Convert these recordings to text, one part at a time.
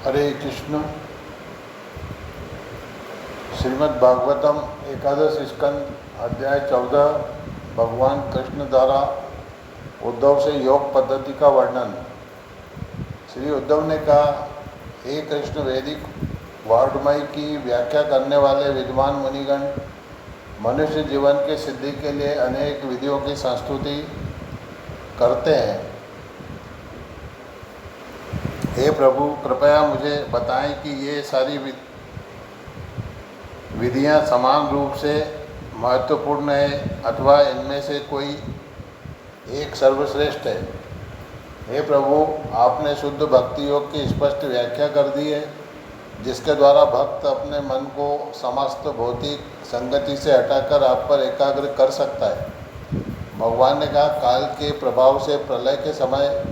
हरे कृष्ण। श्रीमद् भागवतम एकादश स्कंद अध्याय 14। भगवान कृष्ण द्वारा उद्धव से योग पद्धति का वर्णन। श्री उद्धव ने कहा, हे कृष्ण, वैदिक वाङ्मय की व्याख्या करने वाले विद्वान मुनिगण मनुष्य जीवन के सिद्धि के लिए अनेक विधियों की संस्तुति करते हैं। हे प्रभु, कृपया मुझे बताएं कि ये सारी विधियां समान रूप से महत्वपूर्ण है अथवा इनमें से कोई एक सर्वश्रेष्ठ है। हे प्रभु, आपने शुद्ध भक्ति योग की स्पष्ट व्याख्या कर दी है, जिसके द्वारा भक्त अपने मन को समस्त भौतिक संगति से हटाकर आप पर एकाग्र कर सकता है। भगवान ने कहा, काल के प्रभाव से प्रलय के समय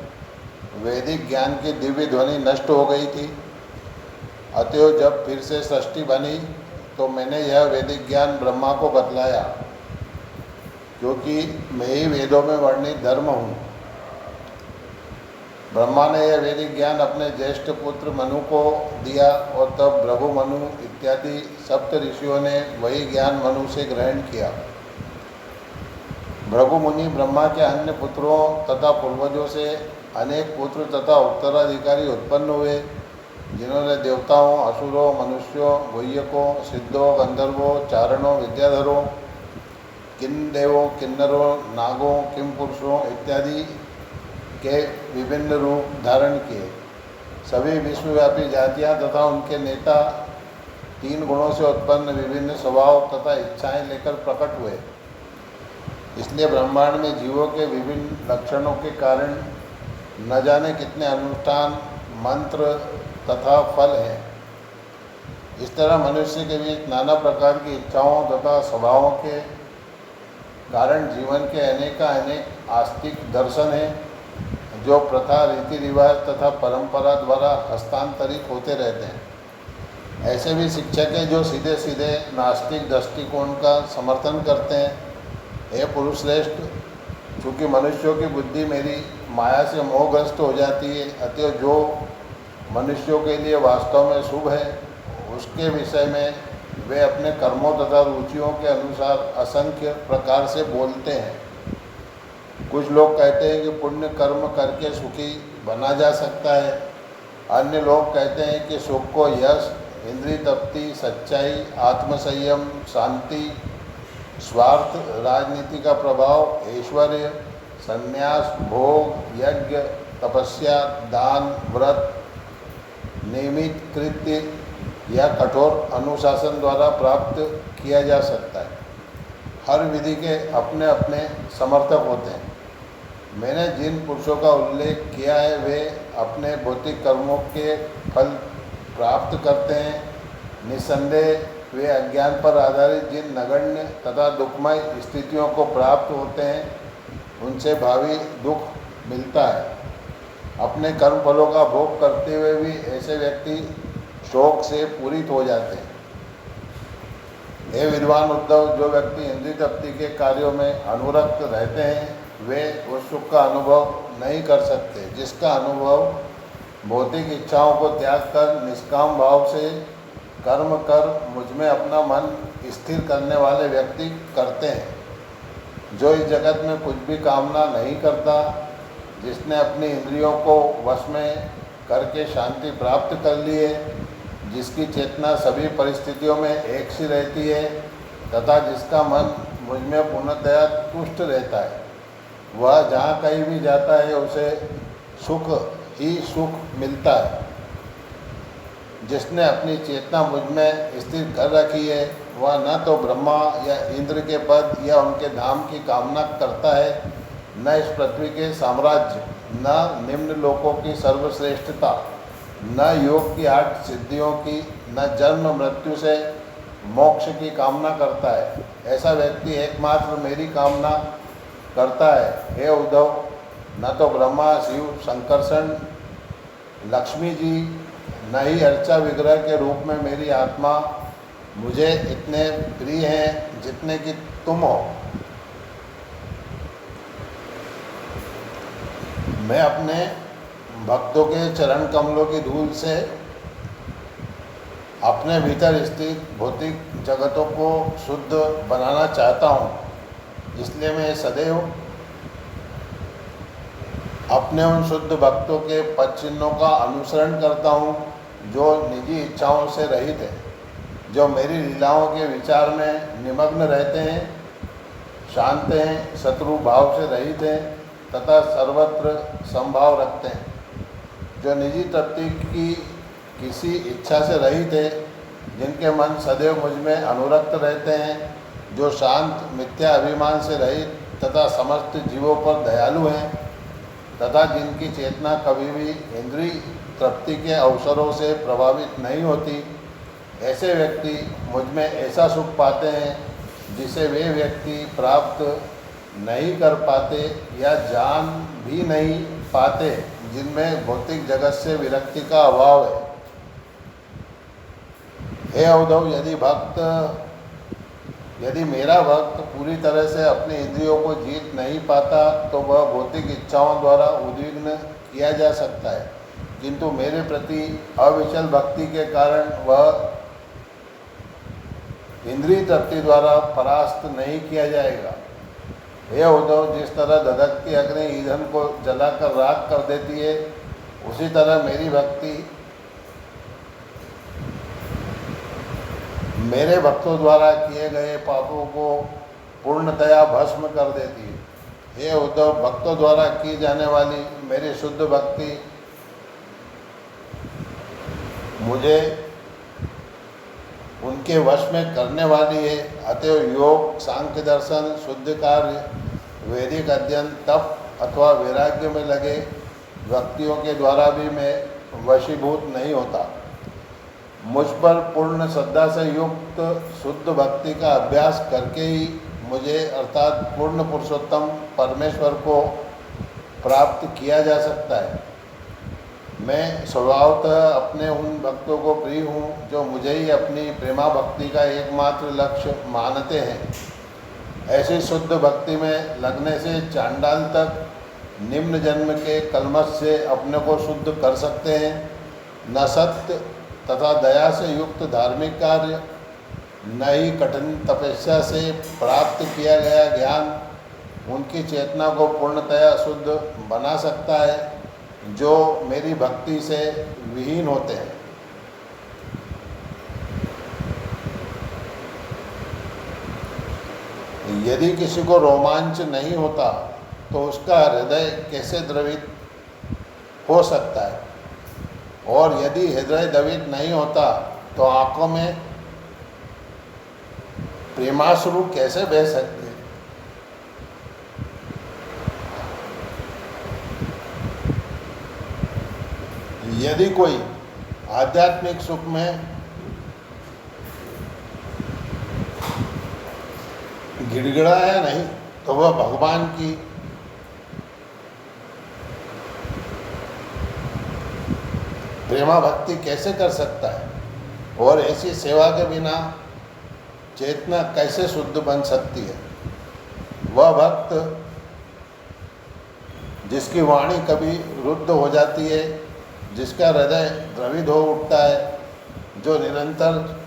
वैदिक ज्ञान की दिव्य ध्वनि नष्ट हो गई थी। अतएव जब फिर से सृष्टि बनी तो मैंने यह वैदिक ज्ञान ब्रह्मा को बतलाया, क्योंकि मैं ही वेदों में वर्णित धर्म हूँ। ब्रह्मा ने यह वैदिक ज्ञान अपने ज्येष्ठ पुत्र मनु को दिया और तब भृगु, मनु इत्यादि सप्त ऋषियों ने वही ज्ञान मनु से ग्रहण किया। भृगु मुनि ब्रह्मा के अन्य पुत्रों तथा पूर्वजों से अनेक पुत्र तथा उत्तराधिकारी उत्पन्न हुए, जिन्होंने देवताओं, असुरों, मनुष्यों, गुह्यकों, सिद्धों, गंधर्वों, चारणों, विद्याधरों, किन्देवों, किन्नरों, नागों, किम पुरुषों इत्यादि के विभिन्न रूप धारण किए। सभी विश्वव्यापी जातियां तथा उनके नेता तीन गुणों से उत्पन्न विभिन्न स्वभाव तथा इच्छाएं लेकर प्रकट हुए। इसलिए ब्रह्मांड में जीवों के विभिन्न लक्षणों के कारण न जाने कितने अनुष्ठान, मंत्र तथा फल हैं। इस तरह मनुष्य के बीच नाना प्रकार की इच्छाओं तथा स्वभावों के कारण जीवन के अनेक आस्तिक दर्शन हैं, जो प्रथा, रीति रिवाज तथा परंपरा द्वारा हस्तांतरित होते रहते हैं। ऐसे भी शिक्षक हैं जो सीधे सीधे नास्तिक दृष्टिकोण का समर्थन करते हैं। हे पुरुष श्रेष्ठ, चूँकि मनुष्यों की बुद्धि मेरी माया से मोहग्रस्त हो जाती है, अतः जो मनुष्यों के लिए वास्तव में शुभ है उसके विषय में वे अपने कर्मों तथा रुचियों के अनुसार असंख्य प्रकार से बोलते हैं। कुछ लोग कहते हैं कि पुण्य कर्म करके सुखी बना जा सकता है। अन्य लोग कहते हैं कि सुख को यश, इंद्रिय तृप्ति, सच्चाई, आत्मसंयम, शांति, स्वार्थ, राजनीति का प्रभाव, ऐश्वर्य, संन्यास, भोग, यज्ञ, तपस्या, दान, व्रत, नियमित कृत्य या कठोर अनुशासन द्वारा प्राप्त किया जा सकता है। हर विधि के अपने अपने समर्थक होते हैं। मैंने जिन पुरुषों का उल्लेख किया है वे अपने भौतिक कर्मों के फल प्राप्त करते हैं। निस्संदेह वे अज्ञान पर आधारित जिन नगण्य तथा दुखमय स्थितियों को प्राप्त होते हैं, उनसे भावी दुख मिलता है। अपने कर्म फलों का भोग करते हुए भी ऐसे व्यक्ति शोक से पूरित हो जाते हैं। हे विद्वान उद्धव, जो व्यक्ति इंद्रिय तृप्ति के कार्यों में अनुरक्त रहते हैं वे उस सुख का अनुभव नहीं कर सकते जिसका अनुभव भौतिक इच्छाओं को त्याग कर निष्काम भाव से कर्म कर मुझमें अपना मन स्थिर करने वाले व्यक्ति करते हैं। जो इस जगत में कुछ भी कामना नहीं करता, जिसने अपनी इंद्रियों को वश में करके शांति प्राप्त कर ली है, जिसकी चेतना सभी परिस्थितियों में एक सी रहती है तथा जिसका मन मुझमें पूर्णतया तुष्ट रहता है, वह जहाँ कहीं भी जाता है उसे सुख ही सुख मिलता है। जिसने अपनी चेतना मुझ में स्थिर कर रखी है वह न तो ब्रह्मा या इंद्र के पद या उनके धाम की कामना करता है, न इस पृथ्वी के साम्राज्य, न निम्न लोकों की सर्वश्रेष्ठता, न योग की 8 सिद्धियों की, न जन्म मृत्यु से मोक्ष की कामना करता है। ऐसा व्यक्ति एकमात्र मेरी कामना करता है। हे उद्धव, न तो ब्रह्मा, शिव, शंकरषण, लक्ष्मी जी, न ही अर्चा विग्रह के रूप में मेरी आत्मा मुझे इतने प्रिय हैं जितने कि तुम हो। मैं अपने भक्तों के चरण कमलों की धूल से अपने भीतर स्थित भौतिक जगतों को शुद्ध बनाना चाहता हूँ। इसलिए मैं सदैव अपने उन शुद्ध भक्तों के पद चिन्हों का अनुसरण करता हूँ जो निजी इच्छाओं से रहित हैं, जो मेरी लीलाओं के विचार में निमग्न रहते हैं, शांत हैं, शत्रु भाव से रहित हैं तथा सर्वत्र समभाव रखते हैं, जो निजी तृप्ति की किसी इच्छा से रहित है, जिनके मन सदैव मुझ में अनुरक्त रहते हैं, जो शांत मिथ्या अभिमान से रहित तथा समस्त जीवों पर दयालु हैं तथा जिनकी चेतना कभी भी इंद्रिय तृप्ति के अवसरों से प्रभावित नहीं होती। ऐसे व्यक्ति मुझ में ऐसा सुख पाते हैं जिसे वे व्यक्ति प्राप्त नहीं कर पाते या जान भी नहीं पाते, जिनमें भौतिक जगत से विरक्ति का अभाव है। हे उद्धव, यदि मेरा भक्त पूरी तरह से अपनी इंद्रियों को जीत नहीं पाता तो वह भौतिक इच्छाओं द्वारा उद्विग्न किया जा सकता है, किंतु मेरे प्रति अविचल भक्ति के कारण वह इंद्रिय तृप्ति द्वारा परास्त नहीं किया जाएगा। हे उद्धव, जिस तरह धधकती अग्नि ईंधन को जलाकर राख कर देती है, उसी तरह मेरी भक्ति मेरे भक्तों द्वारा किए गए पापों को पूर्णतया भस्म कर देती है। हे उद्धव, भक्तों द्वारा की जाने वाली मेरी शुद्ध भक्ति मुझे उनके वश में करने वाली है। अतएव योग, सांख्य दर्शन, शुद्ध कार्य, वैदिक अध्ययन, तप अथवा वैराग्य में लगे व्यक्तियों के द्वारा भी मैं वशीभूत नहीं होता। मुझ पर पूर्ण श्रद्धा से युक्त शुद्ध भक्ति का अभ्यास करके ही मुझे अर्थात पूर्ण पुरुषोत्तम परमेश्वर को प्राप्त किया जा सकता है। मैं स्वभावतः अपने उन भक्तों को प्रिय हूँ जो मुझे ही अपनी प्रेमा भक्ति का एकमात्र लक्ष्य मानते हैं। ऐसी शुद्ध भक्ति में लगने से चांडाल तक निम्न जन्म के कलमश से अपने को शुद्ध कर सकते हैं। न सत्य तथा दया से युक्त धार्मिक कार्य, न ही कठिन तपस्या से प्राप्त किया गया ज्ञान उनकी चेतना को पूर्णतया शुद्ध बना सकता है, जो मेरी भक्ति से विहीन होते हैं। यदि किसी को रोमांच नहीं होता तो उसका हृदय कैसे द्रवित हो सकता है, और यदि हृदय द्रवित नहीं होता तो आंखों में प्रेमाश्रु कैसे बह सकते हैं। यदि कोई आध्यात्मिक सुख में गिड़गिड़ाया नहीं तो वह भगवान की प्रेमा भक्ति कैसे कर सकता है, और ऐसी सेवा के बिना चेतना कैसे शुद्ध बन सकती है। वह भक्त जिसकी वाणी कभी रुद्ध हो जाती है, जिसका हृदय द्रवित हो उठता है, जो निरंतर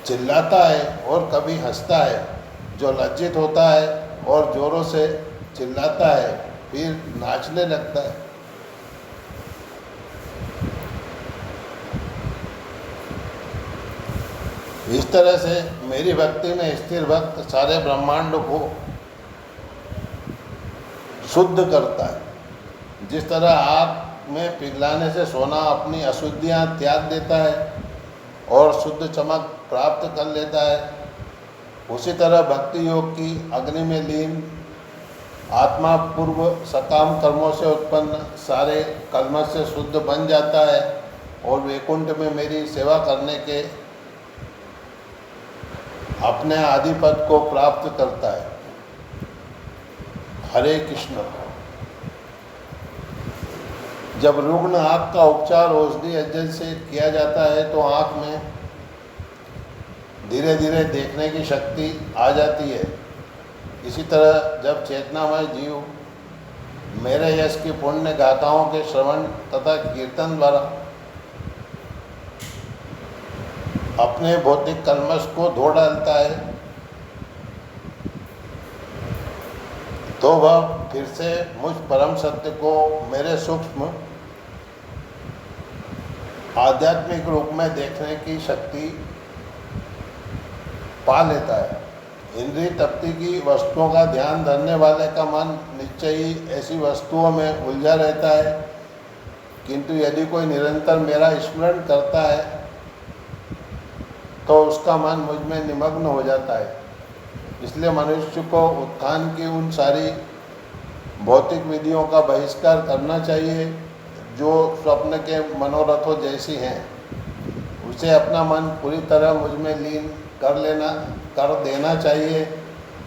चिल्लाता है और कभी हंसता है, जो लज्जित होता है और जोरों से चिल्लाता है फिर नाचने लगता है। इस तरह से मेरी भक्ति में स्थिर भक्त सारे ब्रह्मांड को शुद्ध करता है। जिस तरह आग में पिघलाने से सोना अपनी अशुद्धियाँ त्याग देता है और शुद्ध चमक प्राप्त कर लेता है, उसी तरह भक्ति योग की अग्नि में लीन आत्मा पूर्व सकाम कर्मों से उत्पन्न सारे कलमश से शुद्ध बन जाता है और वैकुंठ में मेरी सेवा करने के अपने आदिपद को प्राप्त करता है। हरे कृष्ण। जब रुग्ण आँख का उपचार औषधि अध्ययन से किया जाता है तो आँख में धीरे धीरे देखने की शक्ति आ जाती है। इसी तरह जब चेतनामय जीव मेरे यश की पुण्य गाथाओं के श्रवण तथा कीर्तन द्वारा अपने भौतिक कल्मश को धो डालता है, तो वह फिर से मुझ परम सत्य को मेरे सूक्ष्म आध्यात्मिक रूप में देखने की शक्ति पा लेता है। इंद्रिय तृप्ति की वस्तुओं का ध्यान धरने वाले का मन निश्चय ही ऐसी वस्तुओं में उलझा रहता है, किंतु यदि कोई निरंतर मेरा स्मरण करता है तो उसका मन मुझ में निमग्न हो जाता है। इसलिए मनुष्य को उत्थान की उन सारी भौतिक विधियों का बहिष्कार करना चाहिए जो स्वप्न के मनोरथों जैसी हैं। उसे अपना मन पूरी तरह मुझ में लीन कर देना चाहिए।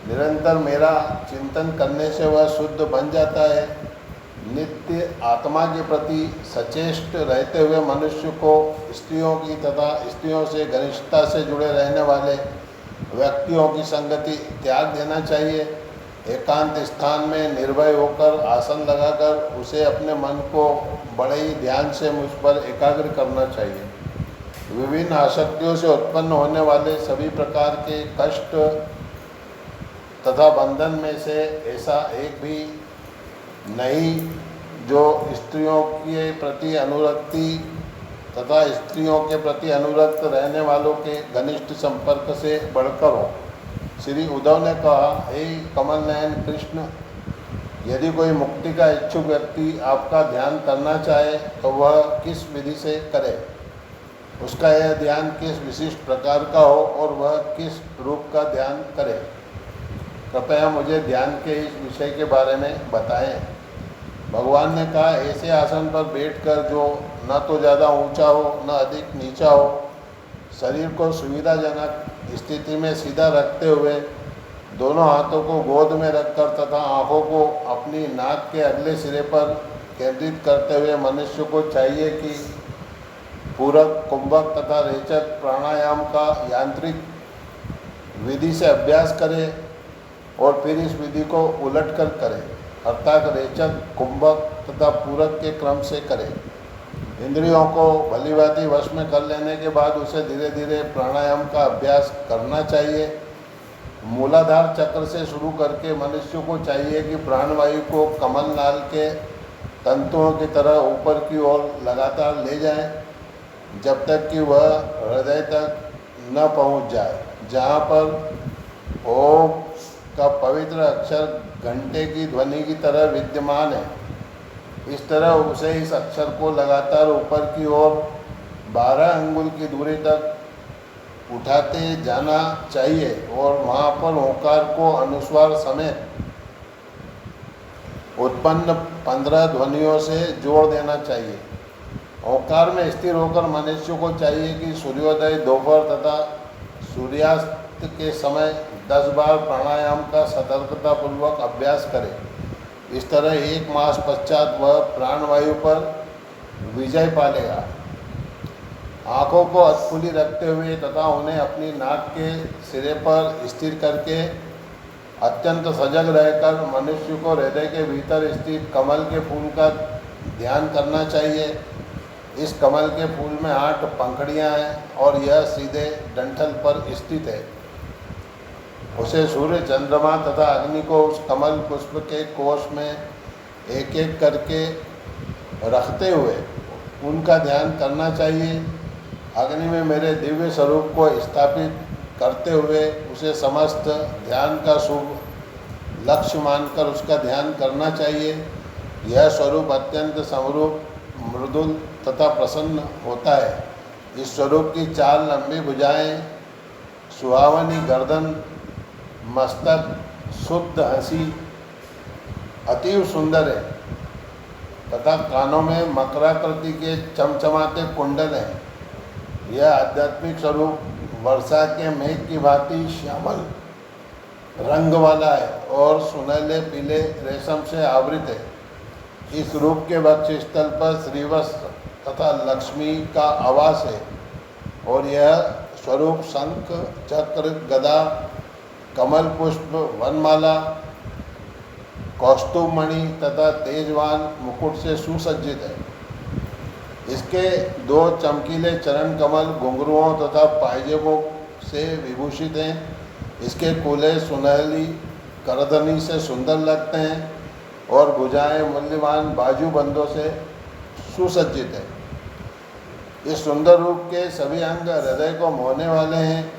निरंतर मेरा चिंतन करने से वह शुद्ध बन जाता है। नित्य आत्मा के प्रति सचेष्ट रहते हुए मनुष्य को स्त्रियों की तथा स्त्रियों से घनिष्ठता से जुड़े रहने वाले व्यक्तियों की संगति त्याग देना चाहिए। एकांत स्थान में निर्भय होकर आसन लगाकर उसे अपने मन को बड़े ही ध्यान से मुझ पर एकाग्र करना चाहिए। विभिन्न आसक्तियों से उत्पन्न होने वाले सभी प्रकार के कष्ट तथा बंधन में से ऐसा एक भी नहीं जो स्त्रियों के प्रति अनुरक्ति तथा स्त्रियों के प्रति अनुरक्त रहने वालों के घनिष्ठ संपर्क से बढ़कर हो। श्री उद्धव ने कहा, हे कमल नयन कृष्ण, यदि कोई मुक्ति का इच्छुक व्यक्ति आपका ध्यान करना चाहे तो वह किस विधि से करे, उसका यह ध्यान किस विशिष्ट प्रकार का हो और वह किस रूप का ध्यान करे। कृपया मुझे ध्यान के इस विषय के बारे में बताएं। भगवान ने कहा, ऐसे आसन पर बैठकर जो न तो ज़्यादा ऊंचा हो न अधिक नीचा हो, शरीर को सुविधाजनक स्थिति में सीधा रखते हुए दोनों हाथों को गोद में रखकर तथा आँखों को अपनी नाक के अगले सिरे पर केंद्रित करते हुए मनुष्य को चाहिए कि पूरक, कुंभक तथा रेचक प्राणायाम का यांत्रिक विधि से अभ्यास करे और फिर इस विधि को उलटकर करे, अर्थात रेचक, कुंभक तथा पूरक के क्रम से करे। इंद्रियों को भलीभांति वश में कर लेने के बाद उसे धीरे धीरे प्राणायाम का अभ्यास करना चाहिए। मूलाधार चक्र से शुरू करके मनुष्य को चाहिए कि प्राणवायु को कमल नाल के तंतुओं की तरह ऊपर की ओर लगातार ले जाएं, जब तक कि वह हृदय तक न पहुंच जाए, जहां पर ओम का पवित्र अक्षर घंटे की ध्वनि की तरह विद्यमान है। इस तरह उसे इस अक्षर को लगातार ऊपर की ओर 12 अंगुल की दूरी तक उठाते जाना चाहिए और वहाँ पर ओंकार को अनुस्वार समेत उत्पन्न 15 ध्वनियों से जोड़ देना चाहिए। ओंकार में स्थिर होकर मनुष्य को चाहिए कि सूर्योदय, दोपहर तथा सूर्यास्त के समय 10 बार प्राणायाम का सतर्कतापूर्वक अभ्यास करे। इस तरह 1 मास पश्चात वह प्राणवायु पर विजय पा लेगा। आँखों को अधखुली रखते हुए तथा उन्हें अपनी नाक के सिरे पर स्थिर करके अत्यंत सजग रहकर मनुष्य को हृदय के भीतर स्थित कमल के फूल का ध्यान करना चाहिए। इस कमल के फूल में 8 पंखुड़ियाँ हैं और यह सीधे डंठल पर स्थित है। उसे सूर्य, चंद्रमा तथा अग्नि को उस कमल पुष्प के कोश में एक एक करके रखते हुए उनका ध्यान करना चाहिए। अग्नि में मेरे दिव्य स्वरूप को स्थापित करते हुए उसे समस्त ध्यान का शुभ लक्ष्य मानकर उसका ध्यान करना चाहिए। यह स्वरूप अत्यंत समरूप, मृदुल तथा प्रसन्न होता है। इस स्वरूप की 4 लंबी भुजाएं, सुहावनी गर्दन, मस्तक, शुद्ध हंसी अतीव सुंदर है तथा कानों में मकराकृति के चमचमाते कुंडल हैं। यह आध्यात्मिक स्वरूप वर्षा के मेघ की भांति श्यामल रंग वाला है और सुनहले पीले रेशम से आवृत है। इस रूप के वक्ष स्थल पर श्रीवत्स तथा लक्ष्मी का आवास है और यह स्वरूप शंख, चक्र, गदा, कमल पुष्प, वनमाला, कौस्तुभ मणि तथा तेजवान मुकुट से सुसज्जित है। इसके 2 चमकीले चरण कमल घुंघरुओं तथा पायजेबों से विभूषित हैं। इसके कूल्हे सुनहली करधनी से सुंदर लगते हैं और भुजाएं मूल्यवान बाजूबंदों से सुसज्जित हैं। इस सुंदर रूप के सभी अंग हृदय को मोहने वाले हैं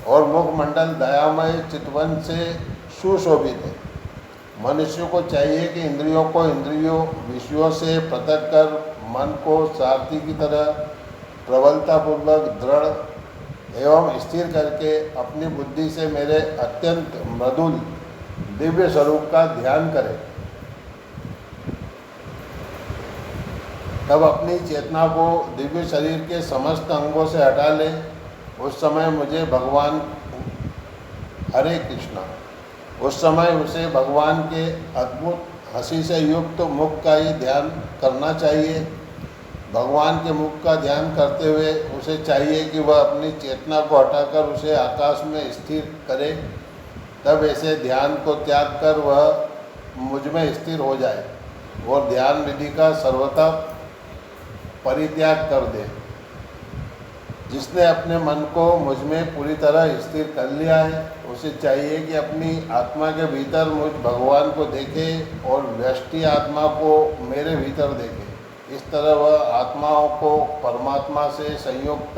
और मुखमंडल दयामय चितवन से सुशोभित है। मनुष्य को चाहिए कि इंद्रियों को इंद्रियों विषयों से पृथक कर मन को सारथी की तरह प्रबलतापूर्वक दृढ़ एवं स्थिर करके अपनी बुद्धि से मेरे अत्यंत मृदुल दिव्य स्वरूप का ध्यान करे। तब अपनी चेतना को दिव्य शरीर के समस्त अंगों से हटा ले। उस समय मुझे भगवान हरे कृष्णा उस समय उसे भगवान के अद्भुत हंसी से युक्त मुख का ही ध्यान करना चाहिए। भगवान के मुख का ध्यान करते हुए उसे चाहिए कि वह अपनी चेतना को हटाकर उसे आकाश में स्थिर करे। तब ऐसे ध्यान को त्याग कर वह मुझ में स्थिर हो जाए और ध्यान विधि का सर्वथा परित्याग कर दे। जिसने अपने मन को मुझ में पूरी तरह स्थिर कर लिया है उसे चाहिए कि अपनी आत्मा के भीतर मुझ भगवान को देखे और व्यष्टि आत्मा को मेरे भीतर देखे। इस तरह वह आत्माओं को परमात्मा से संयुक्त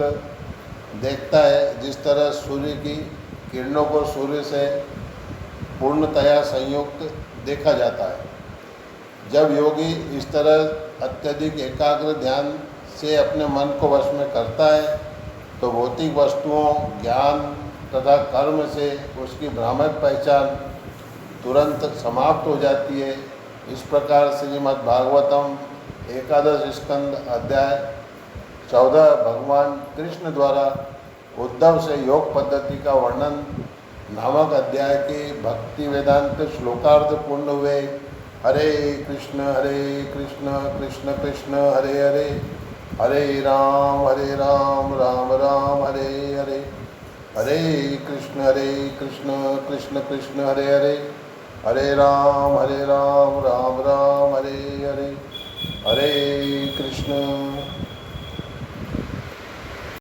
देखता है, जिस तरह सूर्य की किरणों को सूर्य से पूर्णतया संयुक्त देखा जाता है। जब योगी इस तरह अत्यधिक एकाग्र ध्यान से अपने मन को वश में करता है तो भौतिक वस्तुओं, ज्ञान तथा कर्म से उसकी भ्रामक पहचान तुरंत समाप्त हो जाती है। इस प्रकार श्रीमद् भागवतम एकादश स्कंद अध्याय 14 भगवान कृष्ण द्वारा उद्धव से योग पद्धति का वर्णन नामक अध्याय के भक्ति वेदांत श्लोकार्थ पूर्ण हुए। हरे कृष्ण कृष्ण कृष्ण हरे हरे, हरे राम राम राम हरे हरे, हरे कृष्ण कृष्ण कृष्ण हरे हरे, हरे राम राम